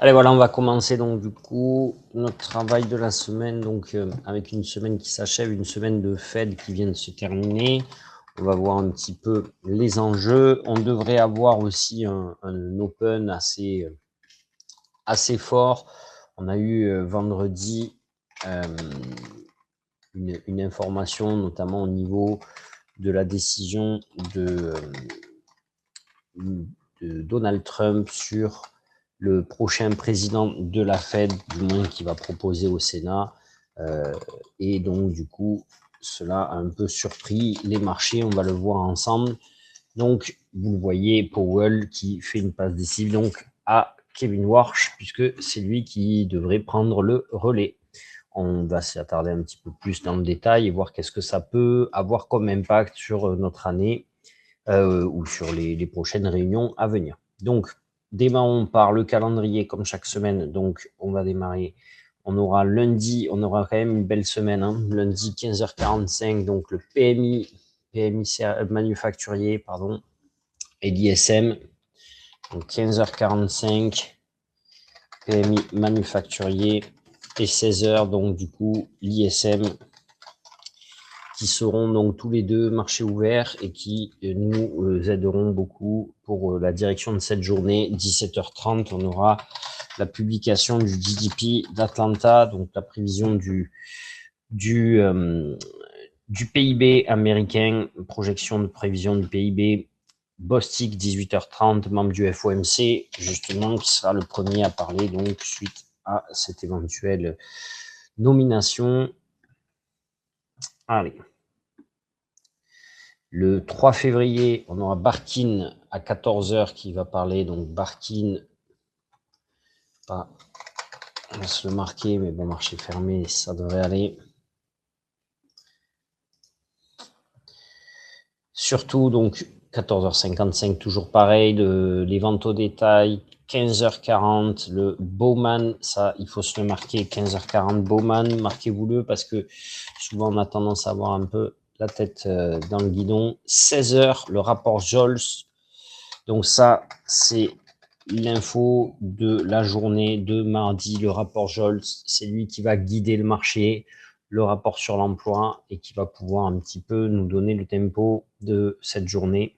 Allez, voilà, on va commencer donc du coup notre travail de la semaine, donc avec une semaine qui s'achève, une semaine de Fed qui vient de se terminer. On va voir un petit peu les enjeux. On devrait avoir aussi un open assez fort. On a eu vendredi une information, notamment au niveau de la décision de Donald Trump sur le prochain président de la Fed, du moins qui va proposer au Sénat. Et donc, du coup, cela a un peu surpris les marchés. On va le voir ensemble. Donc, vous le voyez, Powell qui fait une passe décisive donc à Kevin Warsh, puisque c'est lui qui devrait prendre le relais. On va s'y attarder un petit peu plus dans le détail et voir qu'est-ce que ça peut avoir comme impact sur notre année ou sur les prochaines réunions à venir. Donc, démarrons par le calendrier comme chaque semaine. Donc, on va démarrer. On aura lundi, on aura quand même une belle semaine. Hein. Lundi 15h45, donc le PMI manufacturier, pardon, et l'ISM. Donc 15h45, PMI manufacturier et 16h, donc du coup l'ISM, qui seront donc tous les deux marchés ouverts et qui nous aideront beaucoup pour la direction de cette journée. 17h30, on aura la publication du GDP d'Atlanta, donc la prévision du PIB américain, projection de prévision du PIB. Bostic, 18h30, membre du FOMC, justement, qui sera le premier à parler, donc, suite à cette éventuelle nomination. Allez. Le 3 février, on aura Barkin à 14h qui va parler. Donc, Barkin, on va se le marquer, mais bon, marché fermé, ça devrait aller. Surtout, donc, 14h55, toujours pareil, les ventes au détail. 15h40, le Bowman, ça, il faut se le marquer. 15h40, Bowman, marquez-vous-le parce que souvent, on a tendance à avoir un peu la tête dans le guidon. 16h, le rapport Jols. Donc ça, c'est l'info de la journée de mardi. Le rapport Jolts, c'est lui qui va guider le marché, le rapport sur l'emploi et qui va pouvoir un petit peu nous donner le tempo de cette journée.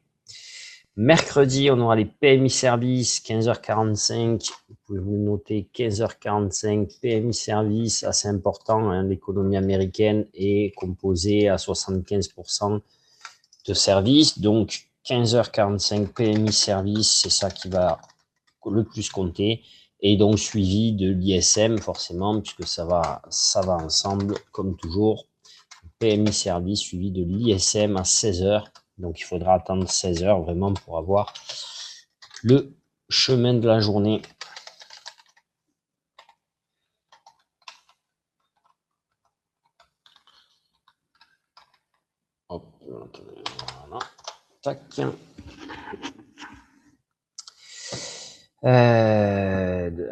Mercredi, on aura les PMI Services, 15h45. Vous pouvez vous noter 15h45, PMI Services, assez important. Hein, l'économie américaine est composée à 75% de services. Donc, 15h45 PMI Service, c'est ça qui va le plus compter. Et donc, suivi de l'ISM, forcément, puisque ça va ensemble, comme toujours. PMI Service suivi de l'ISM à 16h. Donc, il faudra attendre 16h vraiment pour avoir le chemin de la journée. Hop, voilà. Tac.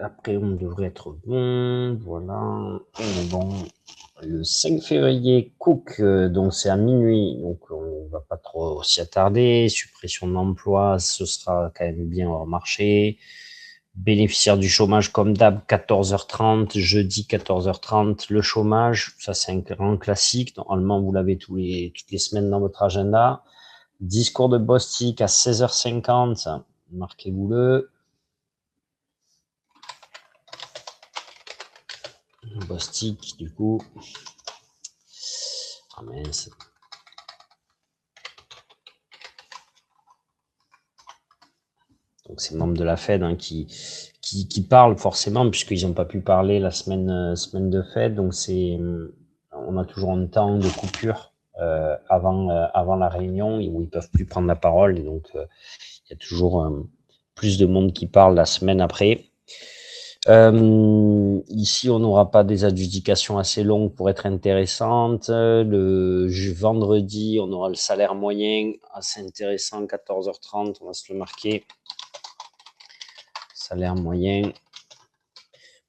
Après, on devrait être bon. Voilà. On est bon. Le 5 février, Cook, donc c'est à minuit, donc on va pas trop s'y attarder. Suppression d'emploi, ce sera quand même bien hors marché. Bénéficiaire du chômage comme d'hab, 14h30, jeudi 14h30. Le chômage, ça c'est un grand classique. Normalement, vous l'avez toutes les semaines dans votre agenda. Discours de Bostic à 16h50, marquez-vous-le. Bostic, du coup. Ah mince. Donc c'est membre de la Fed hein, qui parle forcément puisqu'ils n'ont pas pu parler la semaine de Fed. Donc on a toujours un temps de coupure avant la réunion où ils peuvent plus prendre la parole. Et donc il y a toujours plus de monde qui parle la semaine après. Ici, on n'aura pas des adjudications assez longues pour être intéressantes. Le vendredi, on aura le salaire moyen assez intéressant, 14h30, on va se le marquer. Salaire moyen.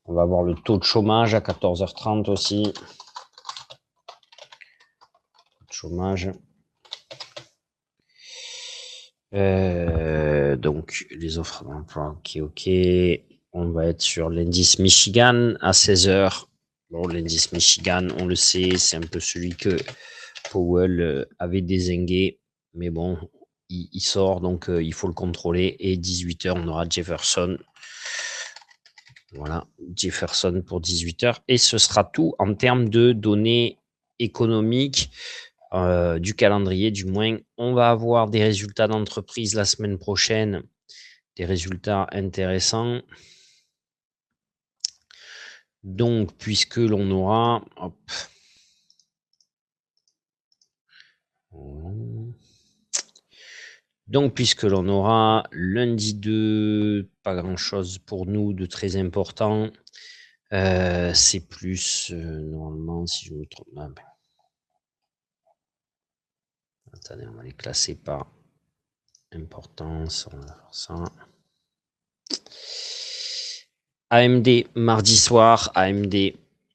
On va avoir le taux de chômage à 14h30 aussi. Chômage. Donc, les offres d'emploi, ok. on va être sur l'indice Michigan à 16h. Bon, l'indice Michigan, on le sait, c'est un peu celui que Powell avait dézingué. Mais bon, il sort, donc il faut le contrôler. Et 18h, on aura Jefferson. Voilà, Jefferson pour 18h. Et ce sera tout en termes de données économiques du calendrier, du moins. On va avoir des résultats d'entreprise la semaine prochaine, des résultats intéressants. Donc, puisque l'on aura... Hop. Donc, puisque l'on aura lundi 2, pas grand-chose pour nous de très important. C'est plus, normalement, si je me trompe... Ah, ben. Attendez, on va les classer par importance. On va faire ça. AMD, mardi soir. AMD,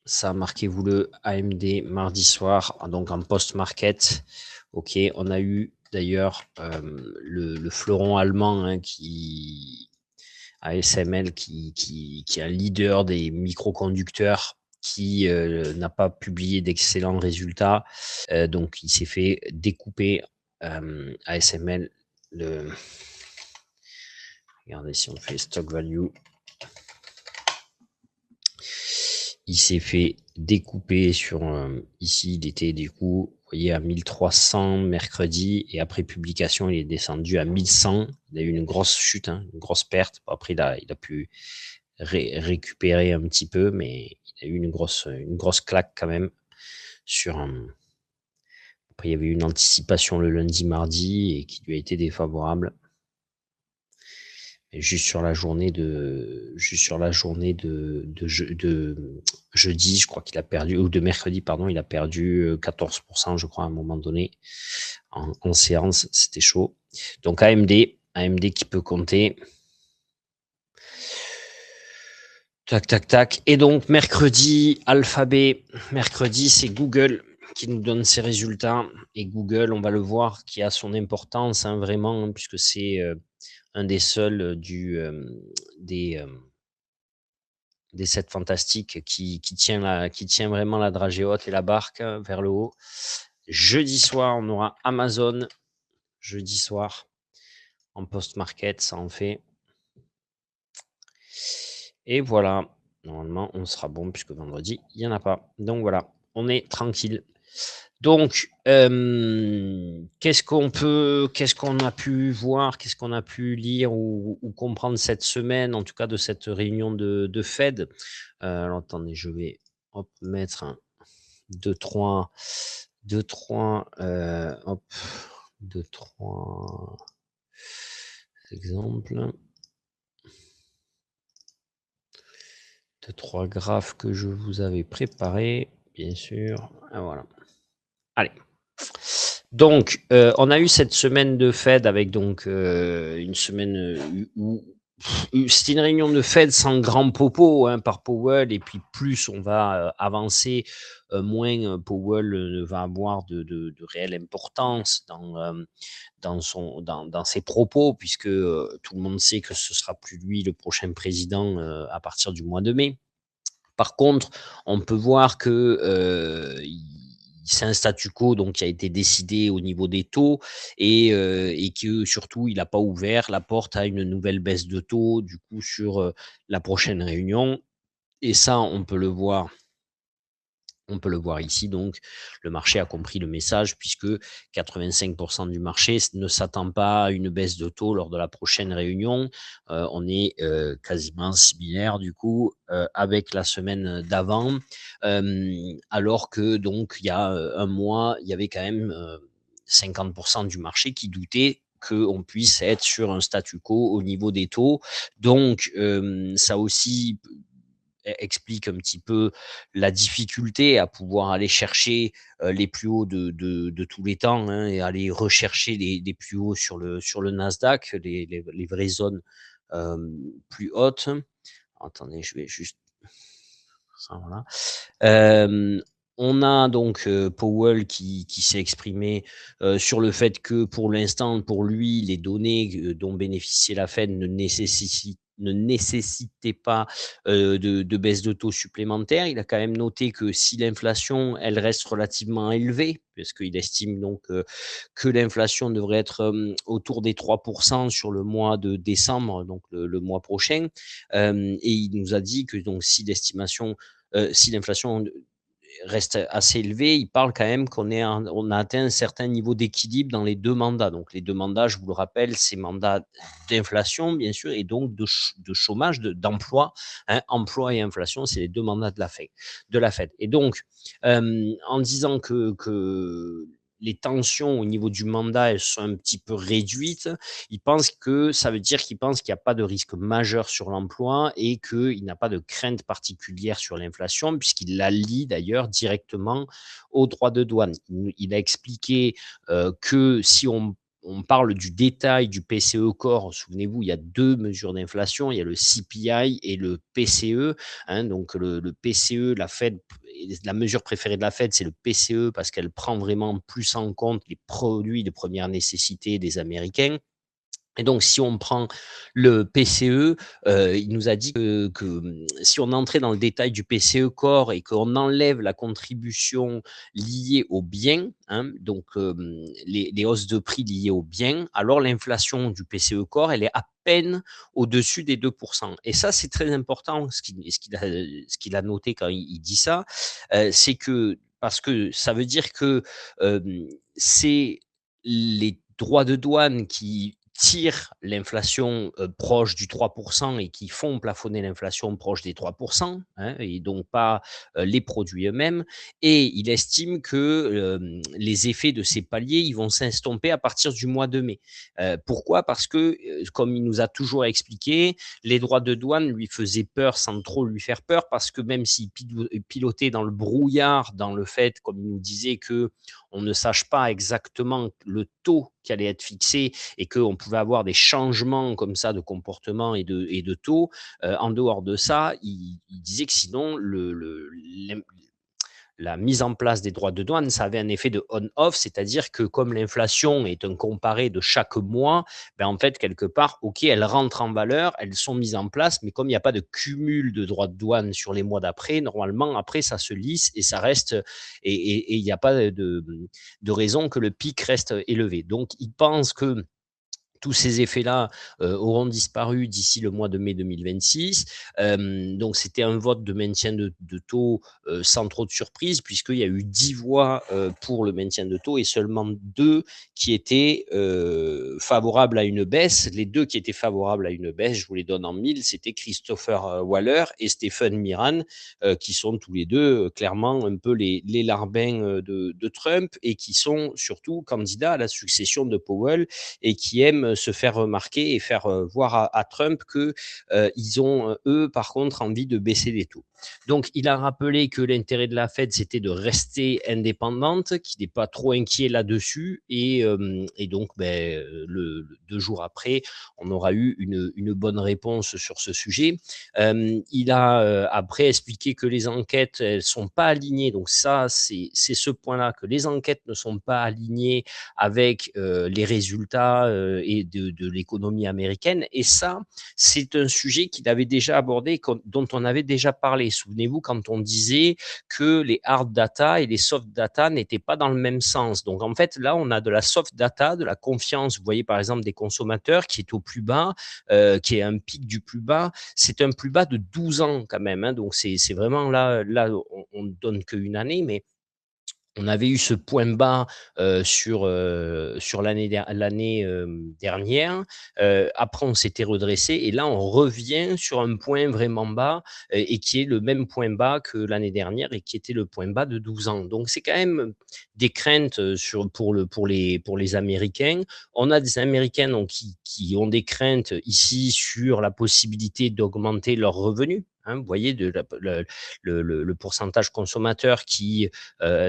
ça, marquez-vous le AMD, mardi soir. Donc, en post-market. OK, on a eu d'ailleurs le fleuron allemand qui ASML qui est un leader des microconducteurs qui n'a pas publié d'excellents résultats. Donc, il s'est fait découper ASML. Regardez si on fait stock value. Il s'est fait découper sur ici, il était du coup, vous voyez, à 1300 mercredi et après publication, il est descendu à 1100. Il a eu une grosse chute, une grosse perte. Après, il a pu récupérer un petit peu, mais il a eu une grosse claque quand même sur Après, il y avait une anticipation le lundi, mardi et qui lui a été défavorable. Et juste sur la journée de jeudi, je crois qu'il a perdu, ou de mercredi, pardon, il a perdu 14%, je crois, à un moment donné. En séance, c'était chaud. Donc AMD qui peut compter. Tac, tac, tac. Et donc mercredi, Alphabet. Mercredi, c'est Google qui nous donne ses résultats. Et Google, on va le voir, qui a son importance, vraiment, puisque c'est un des seuls des 7 fantastiques qui tient vraiment la dragée haute et la barque vers le haut. Jeudi soir, on aura Amazon. Jeudi soir, en post-market, ça en fait. Et voilà. Normalement, on sera bon puisque vendredi, il n'y en a pas. Donc voilà, on est tranquille. Donc, qu'est-ce qu'on a pu voir, qu'est-ce qu'on a pu lire ou comprendre cette semaine, en tout cas de cette réunion de Fed. Alors, attendez, je vais mettre 2, 3 exemples. 2, 3 graphes que je vous avais préparés, bien sûr. Ah, voilà. Allez. Donc, on a eu cette semaine de Fed avec donc une semaine où c'était une réunion de Fed sans grand popo par Powell, et puis plus on va avancer, moins Powell va avoir de réelle importance dans ses propos, puisque tout le monde sait que ce sera plus lui le prochain président à partir du mois de mai. Par contre, on peut voir que c'est un statu quo donc qui a été décidé au niveau des taux, et que surtout il n'a pas ouvert la porte à une nouvelle baisse de taux du coup sur la prochaine réunion. Et ça, on peut le voir ici. Donc, le marché a compris le message, puisque 85% du marché ne s'attend pas à une baisse de taux lors de la prochaine réunion. On est quasiment similaire du coup avec la semaine d'avant, alors que donc il y a un mois, il y avait quand même 50% du marché qui doutait qu'on puisse être sur un statu quo au niveau des taux. Donc, ça aussi explique un petit peu la difficulté à pouvoir aller chercher les plus hauts de tous les temps, et aller rechercher les plus hauts sur le Nasdaq, les vraies zones plus hautes. Attendez, je vais juste... Ça, voilà. On a donc Powell qui s'est exprimé sur le fait que pour l'instant, pour lui, les données dont bénéficiait la Fed ne ne nécessitait pas de baisse de taux supplémentaire. Il a quand même noté que si l'inflation, elle reste relativement élevée, parce qu'il estime donc que l'inflation devrait être autour des 3% sur le mois de décembre, donc le mois prochain. Et il nous a dit que donc si l'inflation reste assez élevé, il parle quand même on a atteint un certain niveau d'équilibre dans les deux mandats. Donc les deux mandats, je vous le rappelle, c'est mandat d'inflation, bien sûr, et donc de chômage, d'emploi. Hein, emploi et inflation, c'est les deux mandats de la Fed. Et donc, en disant que les tensions au niveau du mandat, elles sont un petit peu réduites. Ça veut dire qu'il pense qu'il n'y a pas de risque majeur sur l'emploi et qu'il n'a pas de crainte particulière sur l'inflation, puisqu'il la lie d'ailleurs directement aux droits de douane. Il a expliqué que si on parle du détail du PCE Core. Souvenez-vous, il y a deux mesures d'inflation, il y a le CPI et le PCE. Hein, donc le PCE, la mesure préférée de la Fed, c'est le PCE parce qu'elle prend vraiment plus en compte les produits de première nécessité des Américains. Et donc, si on prend le PCE, il nous a dit que si on entrait dans le détail du PCE Core et qu'on enlève la contribution liée aux biens, hein, donc les hausses de prix liées aux biens, alors l'inflation du PCE Core, elle est à peine au-dessus des 2%. Et ça, c'est très important, ce qu'il a noté quand il dit ça, c'est que, parce que ça veut dire que c'est les droits de douane qui tirent l'inflation proche du 3% et qui font plafonner l'inflation proche des 3%, hein, et donc pas les produits eux-mêmes. Et il estime que les effets de ces paliers, ils vont s'estomper à partir du mois de mai. Pourquoi? Parce que, comme il nous a toujours expliqué, les droits de douane lui faisaient peur sans trop lui faire peur, parce que même s'il pilotait dans le brouillard, dans le fait, comme il nous disait, que on ne sache pas exactement le taux qui allait être fixé et qu'on pouvait avoir des changements comme ça de comportement et de taux, en dehors de ça, il disait que sinon, la mise en place des droits de douane, ça avait un effet de on-off, c'est-à-dire que comme l'inflation est un comparé de chaque mois, ben en fait, quelque part, OK, elles rentrent en valeur, elles sont mises en place, mais comme il n'y a pas de cumul de droits de douane sur les mois d'après, normalement, après, ça se lisse et ça reste, et il n'y a pas de raison que le pic reste élevé. Donc, il pense que tous ces effets-là auront disparu d'ici le mois de mai 2026. Donc, c'était un vote de maintien de taux sans trop de surprise, puisqu'il y a eu 10 voix pour le maintien de taux et seulement 2 qui étaient favorables à une baisse. Les 2 qui étaient favorables à une baisse, je vous les donne en mille, c'était Christopher Waller et Stephen Miran, qui sont tous les deux clairement un peu les larbins de Trump, et qui sont surtout candidats à la succession de Powell, et qui aiment se faire remarquer et faire voir à Trump que ils ont, eux, par contre, envie de baisser les taux. Donc, il a rappelé que l'intérêt de la Fed, c'était de rester indépendante, qu'il n'est pas trop inquiet là-dessus. Et donc, 2 jours après, on aura eu une bonne réponse sur ce sujet. Il a après expliqué que les enquêtes, elles ne sont pas alignées. Donc ça, c'est ce point-là, que les enquêtes ne sont pas alignées avec les résultats et de l'économie américaine. Et ça, c'est un sujet qu'il avait déjà abordé, dont on avait déjà parlé. Souvenez-vous, quand on disait que les hard data et les soft data n'étaient pas dans le même sens. Donc en fait, là, on a de la soft data, de la confiance, vous voyez par exemple des consommateurs, qui est au plus bas, qui est un pic du plus bas. C'est un plus bas de 12 ans quand même. Hein. Donc c'est vraiment là, on ne donne qu'une année, mais on avait eu ce point bas sur l'année dernière. Après, on s'était redressé et là, on revient sur un point vraiment bas, et qui est le même point bas que l'année dernière et qui était le point bas de 12 ans. Donc, c'est quand même des craintes pour les Américains. On a des Américains donc, qui ont des craintes ici sur la possibilité d'augmenter leurs revenus. Hein, vous voyez, le pourcentage consommateur qui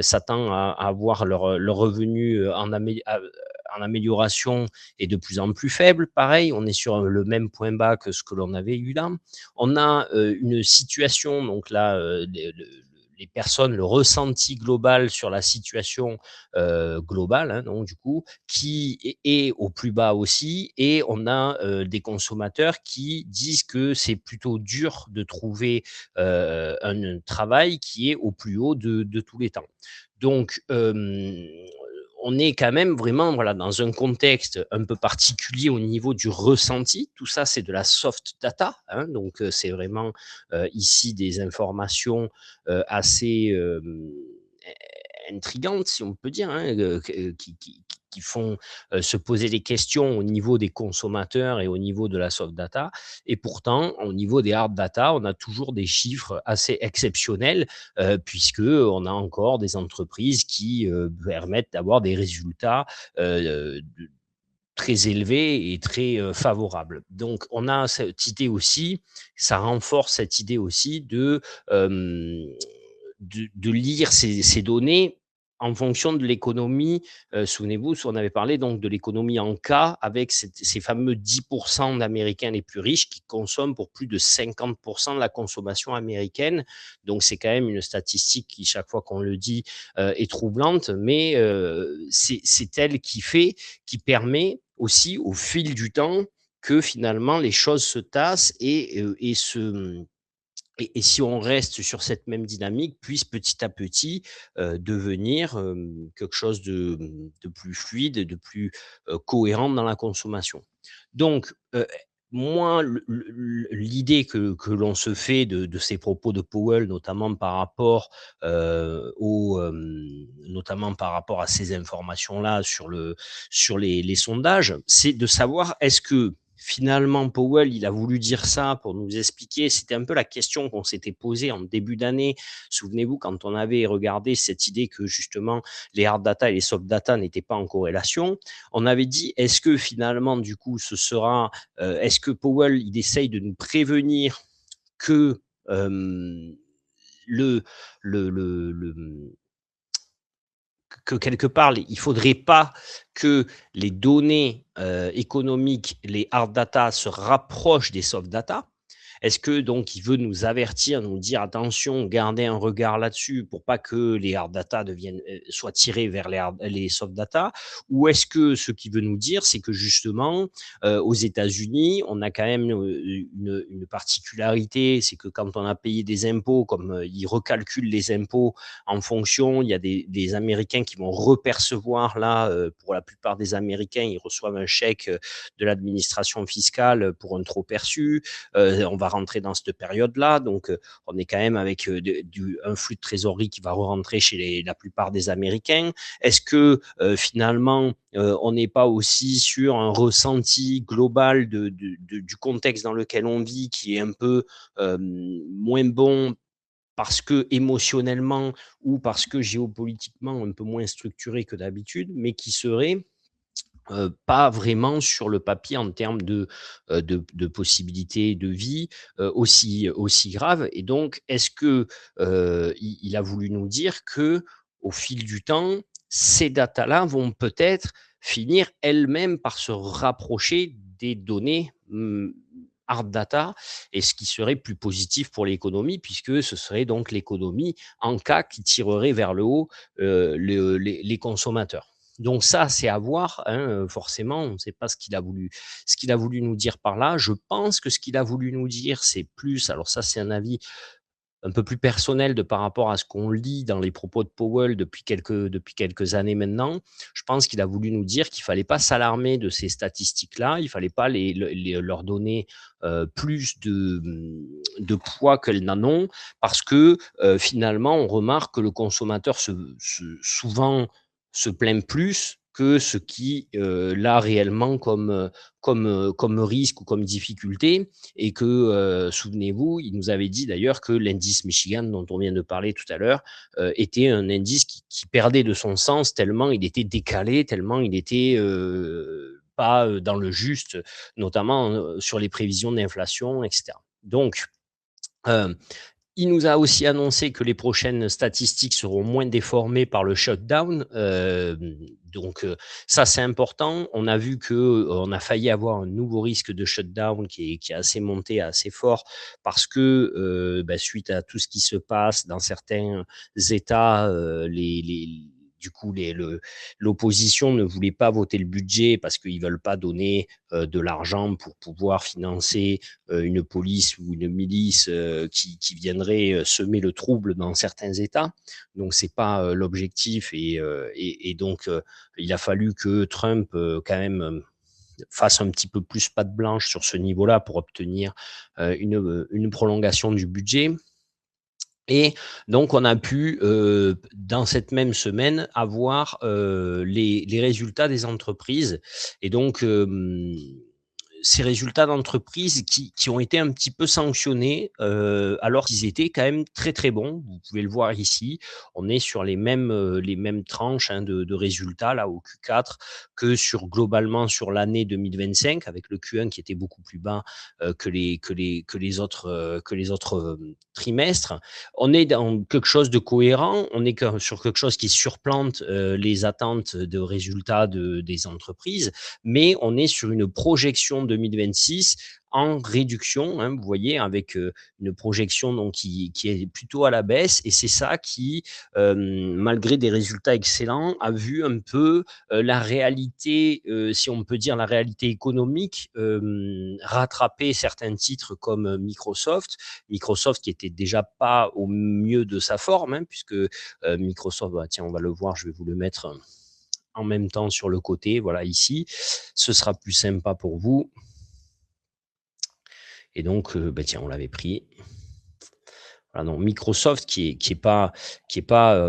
s'attend à avoir leur revenu en amélioration est de plus en plus faible. Pareil, on est sur le même point bas que ce que l'on avait eu là. On a une situation, donc là, les personnes, le ressenti global sur la situation globale, hein, donc du coup, qui est au plus bas aussi. Et on a des consommateurs qui disent que c'est plutôt dur de trouver un travail qui est au plus haut de tous les temps. Donc, on est quand même vraiment voilà, dans un contexte un peu particulier au niveau du ressenti. Tout ça, c'est de la soft data, hein, donc c'est vraiment ici des informations assez intrigantes, si on peut dire, hein, qui font se poser des questions au niveau des consommateurs et au niveau de la soft data. Et pourtant, au niveau des hard data, on a toujours des chiffres assez exceptionnels, puisque on a encore des entreprises qui permettent d'avoir des résultats très élevés et très favorables. Donc, on a cette idée aussi, ça renforce cette idée aussi de lire ces données en fonction de l'économie. Souvenez-vous, on avait parlé donc de l'économie en K, avec ces fameux 10% d'Américains les plus riches qui consomment pour plus de 50% de la consommation américaine. Donc, c'est quand même une statistique qui, chaque fois qu'on le dit, est troublante, mais c'est elle qui permet aussi, au fil du temps, que finalement les choses se tassent et si on reste sur cette même dynamique, puisse petit à petit devenir quelque chose de plus fluide, de plus cohérent dans la consommation. Donc, moi, l'idée que l'on se fait de ces propos de Powell, notamment par rapport notamment par rapport à ces informations-là sur les sondages, c'est de savoir est-ce que finalement, Powell, il a voulu dire ça pour nous expliquer. C'était un peu la question qu'on s'était posée en début d'année. Souvenez-vous, quand on avait regardé cette idée que justement les hard data et les soft data n'étaient pas en corrélation, on avait dit est-ce que finalement, du coup, est-ce que Powell, il essaye de nous prévenir que le, le que quelque part, il ne faudrait pas que les données économiques, les hard data, se rapprochent des soft data. Est-ce que donc il veut nous avertir, nous dire attention, gardez un regard là-dessus pour pas que les hard data soient tirés vers les soft data? Ou est-ce que ce qu'il veut nous dire, c'est que justement, aux États-Unis, on a quand même une particularité, c'est que quand on a payé des impôts, comme ils recalculent les impôts en fonction, il y a des Américains qui vont repercevoir là, pour la plupart des Américains, ils reçoivent un chèque de l'administration fiscale pour un trop perçu. On va rentrer dans cette période-là, donc on est quand même avec un flux de trésorerie qui va re-rentrer chez la plupart des Américains. Est-ce que finalement, on n'est pas aussi sur un ressenti global du contexte dans lequel on vit qui est un peu moins bon parce que émotionnellement ou parce que géopolitiquement un peu moins structuré que d'habitude, mais qui serait pas vraiment sur le papier en termes de possibilités de vie aussi graves. Et donc, est-ce que il a voulu nous dire que au fil du temps, ces datas-là vont peut-être finir elles-mêmes par se rapprocher des données hard data, et ce qui serait plus positif pour l'économie, puisque ce serait donc l'économie en cas qui tirerait vers le haut les consommateurs. Donc ça, c'est à voir, hein, forcément, on ne sait pas ce qu'il a voulu nous dire par là. Je pense que ce qu'il a voulu nous dire, c'est plus, alors ça, c'est un avis un peu plus personnel de par rapport à ce qu'on lit dans les propos de Powell depuis quelques années maintenant. Je pense qu'il a voulu nous dire qu'il fallait pas s'alarmer de ces statistiques-là, il fallait pas leur donner plus de poids qu'elles n'en ont, parce que finalement, on remarque que le consommateur souvent se plaint plus que ce qui l'a réellement comme risque ou comme difficulté. Et que, souvenez-vous, il nous avait dit d'ailleurs que l'indice Michigan, dont on vient de parler tout à l'heure, était un indice qui perdait de son sens tellement il était décalé, tellement il était pas dans le juste, notamment sur les prévisions d'inflation, etc. Donc, euh, Il nous a aussi annoncé que les prochaines statistiques seront moins déformées par le shutdown, donc ça, c'est important. On a vu qu'on a failli avoir un nouveau risque de shutdown qui est assez monté, assez fort parce que, suite à tout ce qui se passe dans certains États, du coup, l'opposition ne voulait pas voter le budget parce qu'ils ne veulent pas donner de l'argent pour pouvoir financer une police ou une milice qui viendrait semer le trouble dans certains États. Donc, ce n'est pas l'objectif. Et donc, il a fallu que Trump, quand même, fasse un petit peu plus patte blanche sur ce niveau-là pour obtenir une prolongation du budget. Et donc, on a pu, dans cette même semaine, avoir les résultats des entreprises. Et donc, ces résultats d'entreprise qui ont été un petit peu sanctionnés, alors qu'ils étaient quand même très, très bons. Vous pouvez le voir ici. On est sur les mêmes tranches hein, de résultats là, au Q4 que globalement sur l'année 2025, avec le Q1 qui était beaucoup plus bas que les autres trimestres. On est dans quelque chose de cohérent, on est sur quelque chose qui surplante les attentes de résultats des entreprises, mais on est sur une projection 2026 en réduction, hein, vous voyez, avec une projection donc, qui est plutôt à la baisse. Et c'est ça qui, malgré des résultats excellents, a vu un peu la réalité, si on peut dire la réalité économique, rattraper certains titres comme Microsoft. Microsoft qui était déjà pas au mieux de sa forme, hein, puisque Microsoft, bah, tiens, on va le voir, je vais vous le mettre en même temps sur le côté, voilà ici, ce sera plus sympa pour vous. Et donc, tiens, on l'avait pris. Voilà, donc Microsoft qui est pas,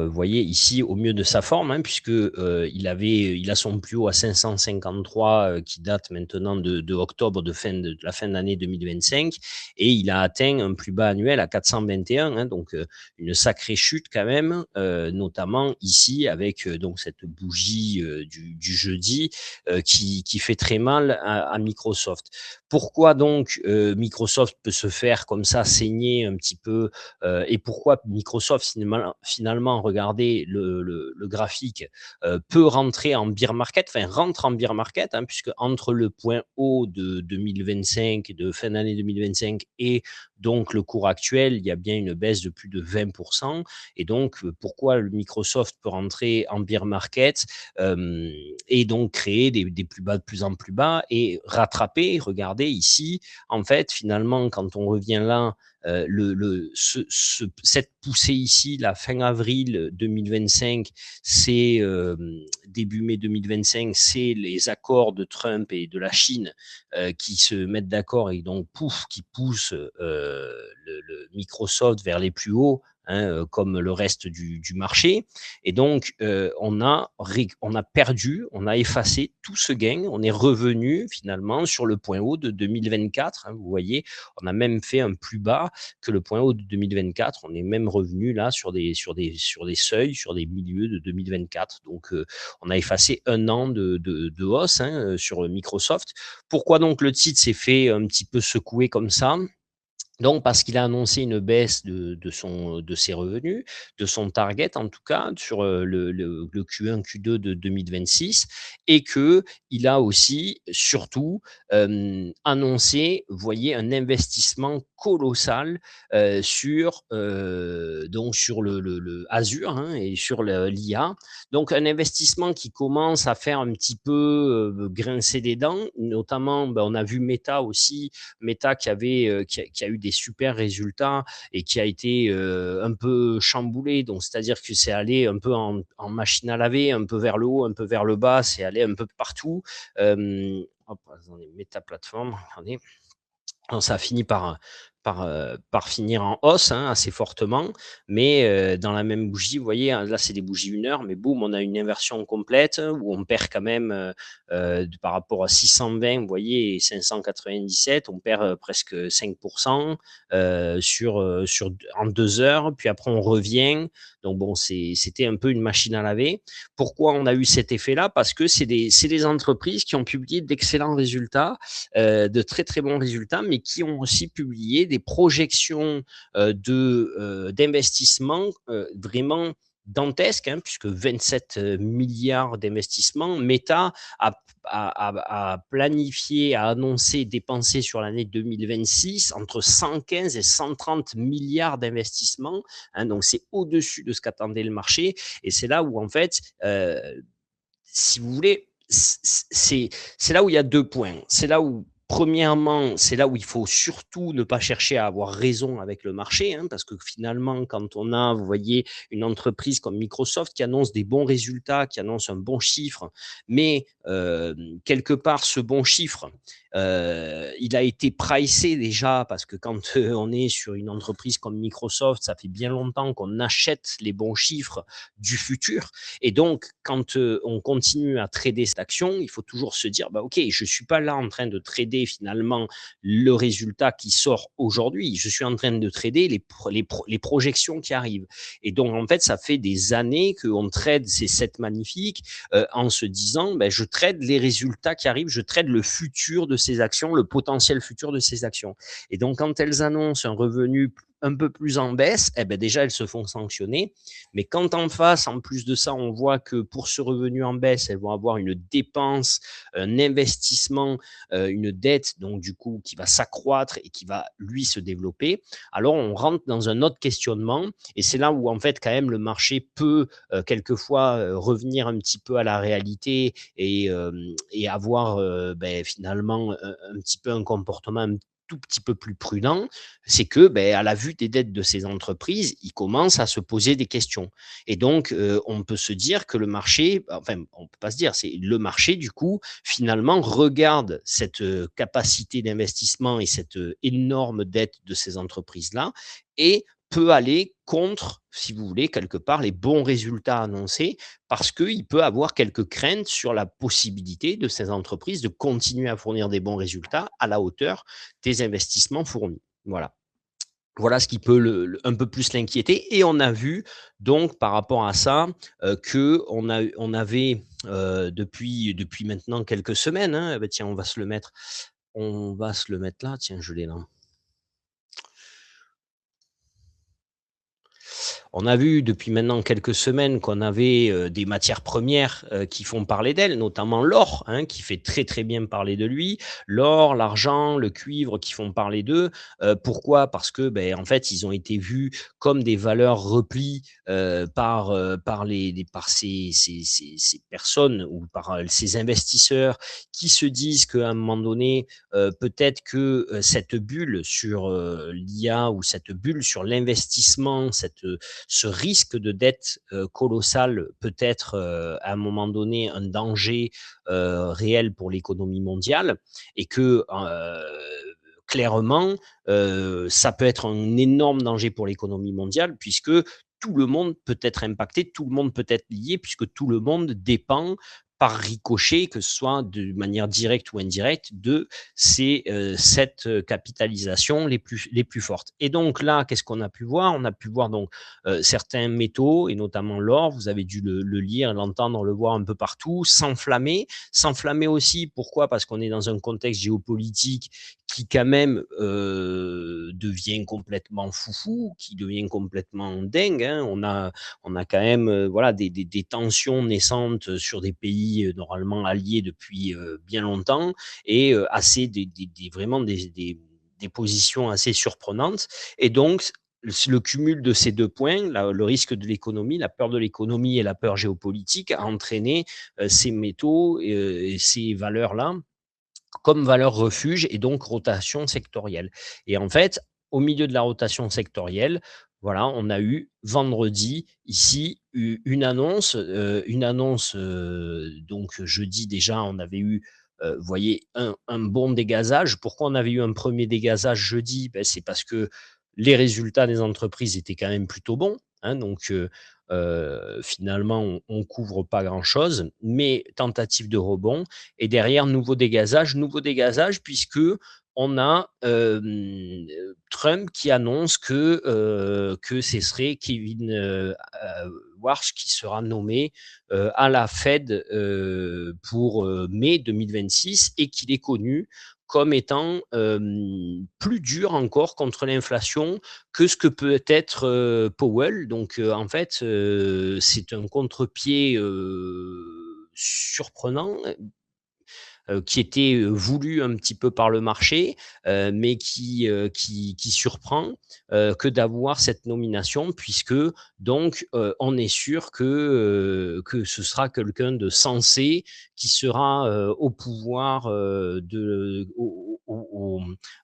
vous voyez ici au mieux de sa forme, hein, puisque il a son plus haut à 553 qui date maintenant de octobre de la fin d'année 2025, et il a atteint un plus bas annuel à 421, hein, donc une sacrée chute quand même, notamment ici avec donc cette bougie du jeudi qui fait très mal à Microsoft. Pourquoi donc Microsoft peut se faire comme ça saigner un petit peu et pourquoi Microsoft, finalement, regardez le graphique, peut rentrer en bear market, enfin rentre en bear market, hein, puisque entre le point haut de 2025, de fin d'année 2025 et donc le cours actuel, il y a bien une baisse de plus de 20%. Et donc, pourquoi le Microsoft peut rentrer en bear market et donc créer des plus bas de plus en plus bas et rattraper, regardez ici, en fait, finalement, quand on revient là, cette poussée ici, la fin avril 2025, c'est début mai 2025, c'est les accords de Trump et de la Chine qui se mettent d'accord et donc pouf, qui poussent le Microsoft vers les plus hauts. Hein, comme le reste du marché. Et donc, on a perdu, on a effacé tout ce gain, on est revenu finalement sur le point haut de 2024. Hein, vous voyez, on a même fait un plus bas que le point haut de 2024. On est même revenu là sur des seuils, sur des milieux de 2024. Donc, on a effacé un an de hausse hein, sur Microsoft. Pourquoi donc le titre s'est fait un petit peu secouer comme ça? Donc, parce qu'il a annoncé une baisse de ses revenus, de son target en tout cas, sur le Q1, Q2 de 2026, et qu'il a aussi, surtout, annoncé, vous voyez, un investissement colossal donc sur le Azure hein, et sur l'IA. Donc, un investissement qui commence à faire un petit peu grincer des dents, notamment, on a vu Meta aussi, Meta qui a eu des super résultats et qui a été un peu chamboulé. Donc, c'est-à-dire que c'est allé un peu en machine à laver, un peu vers le haut, un peu vers le bas, c'est allé un peu partout. Hop, attendez, Meta plateforme, regardez. Alors, ça a fini par finir en hausse hein, assez fortement, mais dans la même bougie, vous voyez, hein, là c'est des bougies 1 heure, mais boum, on a une inversion complète où on perd quand même par rapport à 620, vous voyez, et 597, on perd presque 5% en 2 heures, puis après on revient. Donc bon, c'était un peu une machine à laver. Pourquoi on a eu cet effet-là? Parce que c'est des entreprises qui ont publié d'excellents résultats, de très très bons résultats, mais qui ont aussi publié des projections d'investissement vraiment dantesques, hein, puisque 27 milliards d'investissements. Meta a planifié, a annoncé dépenser sur l'année 2026 entre 115 et 130 milliards d'investissements. Hein, donc c'est au-dessus de ce qu'attendait le marché. Et c'est là où, en fait, si vous voulez, c'est là où il y a 2 points. C'est là où, premièrement, c'est là où il faut surtout ne pas chercher à avoir raison avec le marché, hein, parce que finalement, quand on a, vous voyez, une entreprise comme Microsoft qui annonce des bons résultats, qui annonce un bon chiffre, mais quelque part, ce bon chiffre, il a été pricé déjà, parce que quand on est sur une entreprise comme Microsoft, ça fait bien longtemps qu'on achète les bons chiffres du futur. Et donc, quand on continue à trader cette action, il faut toujours se dire, bah, OK, je ne suis pas là en train de trader finalement le résultat qui sort aujourd'hui. Je suis en train de trader les projections qui arrivent. Et donc, en fait, ça fait des années qu'on trade ces 7 magnifiques en se disant, ben, je trade les résultats qui arrivent, je trade le futur de ces actions, le potentiel futur de ces actions. Et donc, quand elles annoncent un revenu un peu plus en baisse, eh ben déjà, elles se font sanctionner. Mais quand en face, en plus de ça, on voit que pour ce revenu en baisse, elles vont avoir une dépense, un investissement, une dette, donc du coup, qui va s'accroître et qui va, lui, se développer, alors on rentre dans un autre questionnement. Et c'est là où, en fait, quand même, le marché peut quelquefois revenir un petit peu à la réalité et avoir ben, finalement un petit peu un comportement un tout petit peu plus prudent. C'est que, ben, à la vue des dettes de ces entreprises, ils commencent à se poser des questions. Et donc, on peut se dire que le marché, enfin, on ne peut pas se dire, c'est le marché, du coup, finalement, regarde cette capacité d'investissement et cette énorme dette de ces entreprises-là et peut aller contre, si vous voulez, quelque part, les bons résultats annoncés, parce qu'il peut avoir quelques craintes sur la possibilité de ces entreprises de continuer à fournir des bons résultats à la hauteur des investissements fournis. Voilà. Voilà ce qui peut un peu plus l'inquiéter. Et on a vu donc par rapport à ça on avait depuis maintenant quelques semaines, hein, bah, tiens, on va se le mettre là, tiens, je l'ai là. On a vu depuis maintenant quelques semaines qu'on avait des matières premières qui font parler d'elles, notamment l'or, hein, qui fait très très bien parler de lui. L'or, l'argent, le cuivre qui font parler d'eux. Pourquoi? Parce que ben, en fait, ils ont été vus comme des valeurs replies par ces personnes ou par ces investisseurs qui se disent qu'à un moment donné, peut-être que cette bulle sur l'IA ou cette bulle sur l'investissement, ce risque de dette colossale peut être à un moment donné un danger réel pour l'économie mondiale et que clairement, ça peut être un énorme danger pour l'économie mondiale puisque tout le monde peut être impacté, tout le monde peut être lié puisque tout le monde dépend par ricochet, que ce soit de manière directe ou indirecte, de cette capitalisation les plus fortes. Et donc là, qu'est-ce qu'on a pu voir? On a pu voir donc certains métaux, et notamment l'or, vous avez dû le lire, l'entendre, le voir un peu partout, s'enflammer. S'enflammer aussi, pourquoi? Parce qu'on est dans un contexte géopolitique qui quand même devient complètement foufou, qui devient complètement dingue. Hein. On a quand même voilà, des tensions naissantes sur des pays normalement alliés depuis bien longtemps et vraiment des positions assez surprenantes. Et donc, le cumul de ces 2 points, le risque de l'économie, la peur de l'économie et la peur géopolitique a entraîné ces métaux et ces valeurs-là comme valeur refuge et donc rotation sectorielle. Et en fait, au milieu de la rotation sectorielle, voilà, on a eu vendredi ici une annonce donc jeudi déjà, on avait eu vous voyez, un bon dégazage. Pourquoi on avait eu un premier dégazage jeudi? Ben, c'est parce que les résultats des entreprises étaient quand même plutôt bons. Hein, donc, finalement, on ne couvre pas grand-chose, mais tentative de rebond. Et derrière, nouveau dégazage puisque on a Trump qui annonce que ce serait Kevin Warsh qui sera nommé à la Fed pour mai 2026 et qu'il est connu comme étant plus dur encore contre l'inflation que ce que peut être Powell. Donc, en fait, c'est un contre-pied surprenant qui était voulu un petit peu par le marché, mais qui surprend que d'avoir cette nomination, puisque donc on est sûr que ce sera quelqu'un de sensé qui sera au pouvoir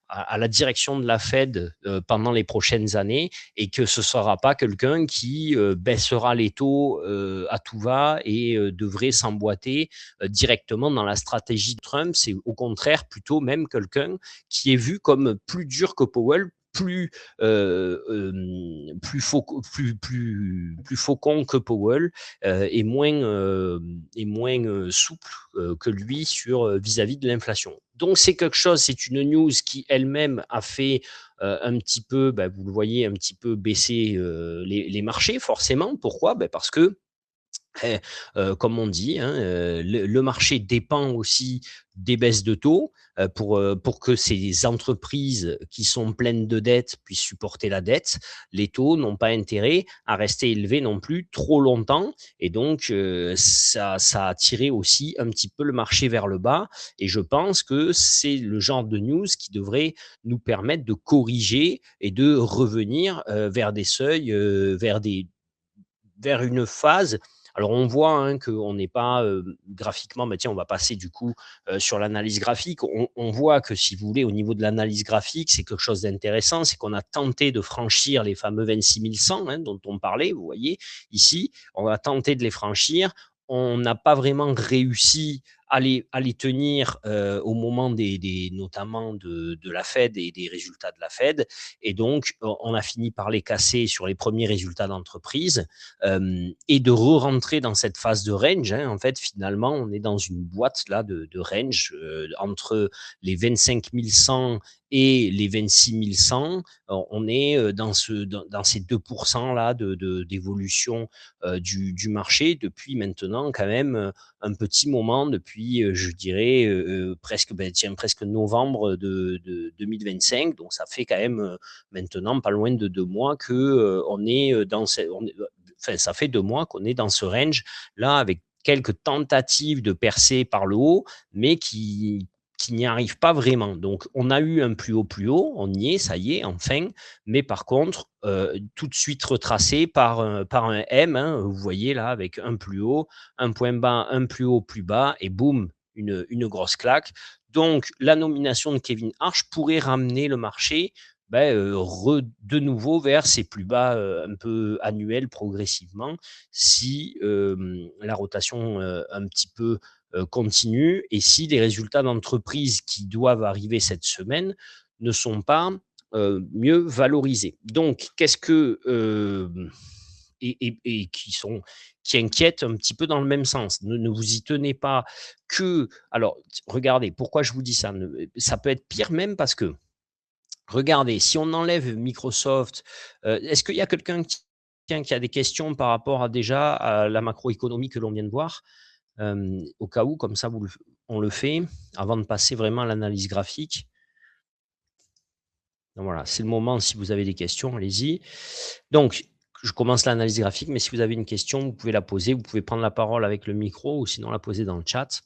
à la direction de la Fed pendant les prochaines années et que ce ne sera pas quelqu'un qui baissera les taux à tout va et devrait s'emboîter directement dans la stratégie de Trump. C'est au contraire plutôt même quelqu'un qui est vu comme plus dur que Powell, plus faucon que Powell et moins souple que lui sur vis-à-vis de l'inflation. Donc c'est quelque chose, c'est une news qui elle-même a fait un petit peu, vous le voyez, un petit peu baisser les marchés forcément. Pourquoi? Parce que comme on dit, hein, le marché dépend aussi des baisses de taux pour que ces entreprises qui sont pleines de dettes puissent supporter la dette. Les taux n'ont pas intérêt à rester élevés non plus trop longtemps et donc ça a tiré aussi un petit peu le marché vers le bas et je pense que c'est le genre de news qui devrait nous permettre de corriger et de revenir vers des seuils, vers une phase. Alors on voit hein, qu'on n'est pas graphiquement, tiens, on va passer du coup sur l'analyse graphique. On voit que si vous voulez, au niveau de l'analyse graphique, c'est quelque chose d'intéressant, c'est qu'on a tenté de franchir les fameux 26 100 hein, dont on parlait, vous voyez, ici, on a tenté de les franchir. On n'a pas vraiment réussi à les tenir au moment notamment de la Fed et des résultats de la Fed. Et donc, on a fini par les casser sur les premiers résultats d'entreprise et de re-rentrer dans cette phase de range. Hein. En fait, finalement, on est dans une boîte là de range entre les 25 100 et les 26 100. On est dans ces 2% là d'évolution du marché depuis maintenant quand même un petit moment, depuis, je dirais, presque novembre de 2025. Donc, ça fait quand même maintenant pas loin de 2 mois que on est dans enfin, ça fait 2 mois qu'on est dans ce range-là avec quelques tentatives de percer par le haut, mais qui n'y arrivent pas vraiment. Donc, on a eu un plus haut, on y est, ça y est, enfin, mais par contre, tout de suite retracé par un M, hein, vous voyez là, avec un plus haut, un point bas, un plus haut, plus bas, et boum, une grosse claque. Donc, la nomination de Kevin Arch pourrait ramener le marché de nouveau vers ses plus bas un peu annuels progressivement si la rotation un petit peu continue et si les résultats d'entreprise qui doivent arriver cette semaine ne sont pas mieux valorisés. Donc, qu'est-ce que et qui inquiètent un petit peu dans le même sens. Ne vous y tenez pas que. Alors, regardez, pourquoi je vous dis ça? Ça peut être pire même parce que regardez, si on enlève Microsoft, est-ce qu'il y a quelqu'un qui a des questions par rapport à déjà à la macroéconomie que l'on vient de voir? Au cas où, comme ça on le fait avant de passer vraiment à l'analyse graphique. Donc voilà, c'est le moment si vous avez des questions, allez-y. Donc, je commence l'analyse graphique, mais si vous avez une question, vous pouvez la poser, vous pouvez prendre la parole avec le micro ou sinon la poser dans le chat.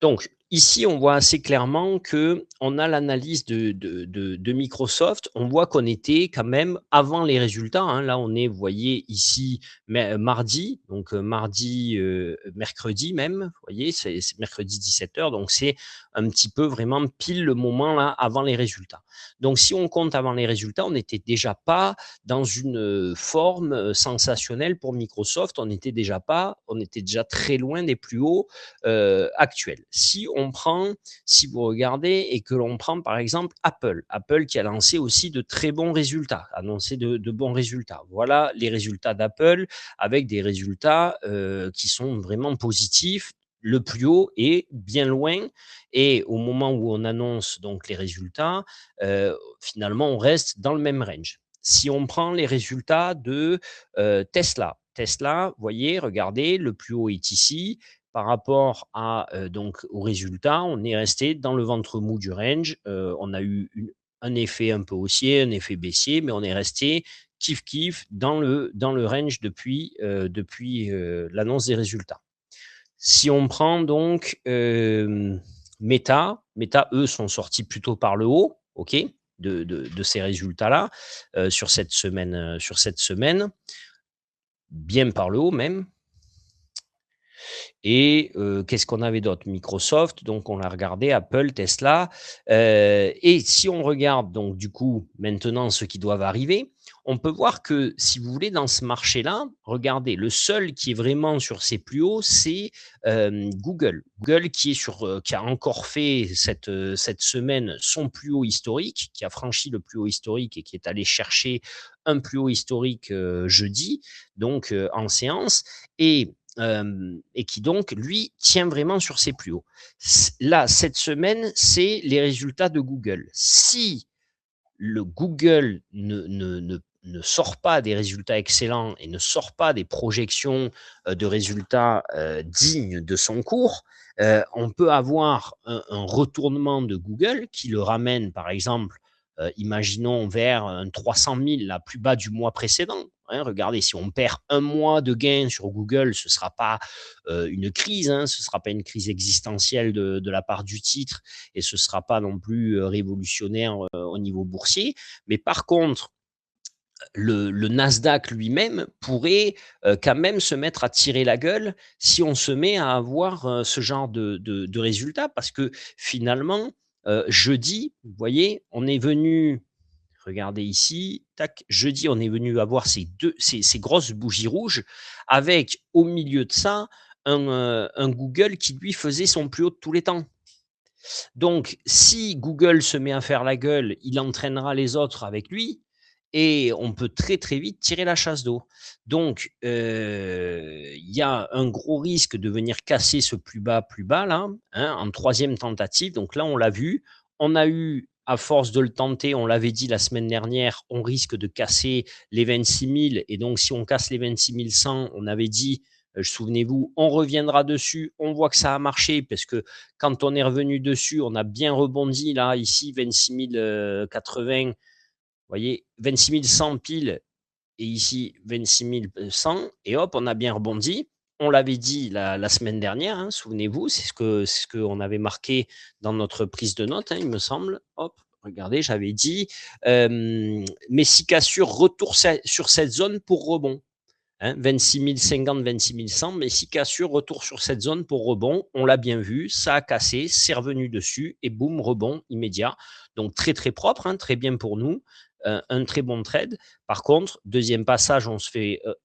Donc, ici, on voit assez clairement qu'on a l'analyse de Microsoft. On voit qu'on était quand même avant les résultats. Hein. Là, on est, vous voyez ici, mardi, donc mercredi même, vous voyez, c'est mercredi 17h. Donc, c'est un petit peu vraiment pile le moment là avant les résultats. Donc, si on compte avant les résultats, on n'était déjà pas dans une forme sensationnelle pour Microsoft. On était déjà très loin des plus hauts actuels. Si vous regardez et que l'on prend par exemple Apple qui a lancé aussi de très bons résultats, annoncé de bons résultats. Voilà les résultats d'Apple avec des résultats qui sont vraiment positifs le plus haut est bien loin et au moment où on annonce donc les résultats, finalement, on reste dans le même range. Si on prend les résultats de Tesla, Tesla, voyez, regardez, le plus haut est ici. Par rapport à, donc aux résultats, on est resté dans le ventre mou du range. On a eu un effet un peu haussier, un effet baissier, mais on est resté kiff kiff dans le range depuis l'annonce des résultats. Si on prend donc Meta, Meta, eux, sont sortis plutôt par le haut, ok, de ces résultats-là sur cette semaine, bien par le haut même. Et qu'est-ce qu'on avait d'autre? Microsoft, donc on l'a regardé, Apple, Tesla. Et si on regarde donc du coup maintenant ceux qui doivent arriver, on peut voir que si vous voulez dans ce marché-là, regardez, le seul qui est vraiment sur ses plus hauts, c'est Google. Google qui a encore fait cette semaine son plus haut historique, qui a franchi le plus haut historique et qui est allé chercher un plus haut historique jeudi, donc en séance. Et qui donc, lui, tient vraiment sur ses plus hauts. Là, cette semaine, c'est les résultats de Google. Si le Google ne sort pas des résultats excellents et ne sort pas des projections de résultats dignes de son cours, on peut avoir un retournement de Google qui le ramène, par exemple, imaginons vers un 300 000, la plus bas du mois précédent. Hein, regardez, si on perd un mois de gain sur Google, ce ne sera pas une crise, hein, ce ne sera pas une crise existentielle de la part du titre et ce ne sera pas non plus révolutionnaire au niveau boursier. Mais par contre, le Nasdaq lui-même pourrait quand même se mettre à tirer la gueule si on se met à avoir ce genre de résultats parce que finalement, jeudi, vous voyez, on est venu, regardez ici, tac, jeudi, on est venu avoir ces grosses bougies rouges avec au milieu de ça un Google qui lui faisait son plus haut de tous les temps. Donc, si Google se met à faire la gueule, il entraînera les autres avec lui et on peut très très vite tirer la chasse d'eau. Donc, il y a un gros risque de venir casser ce plus bas là, hein, en troisième tentative. Donc là, on l'a vu. On a eu, à force de le tenter, on l'avait dit la semaine dernière, on risque de casser les 26 000. Et donc, si on casse les 26 100, on avait dit, souvenez-vous, on reviendra dessus. On voit que ça a marché parce que quand on est revenu dessus, on a bien rebondi là, ici, 26 080, vous voyez, 26 100 pile et ici 26 100 et hop, on a bien rebondi. On l'avait dit la semaine dernière, hein, souvenez-vous, c'est ce qu'on avait marqué dans notre prise de notes, hein, il me semble. Hop, regardez, j'avais dit, Messi Cassure retour sur cette zone pour rebond. Hein, 26 050, 26 100, mais si cassure, retour sur cette zone pour rebond, on l'a bien vu, ça a cassé, c'est revenu dessus, et boum, rebond immédiat. Donc très très propre, hein, très bien pour nous, un très bon trade. Par contre, deuxième passage,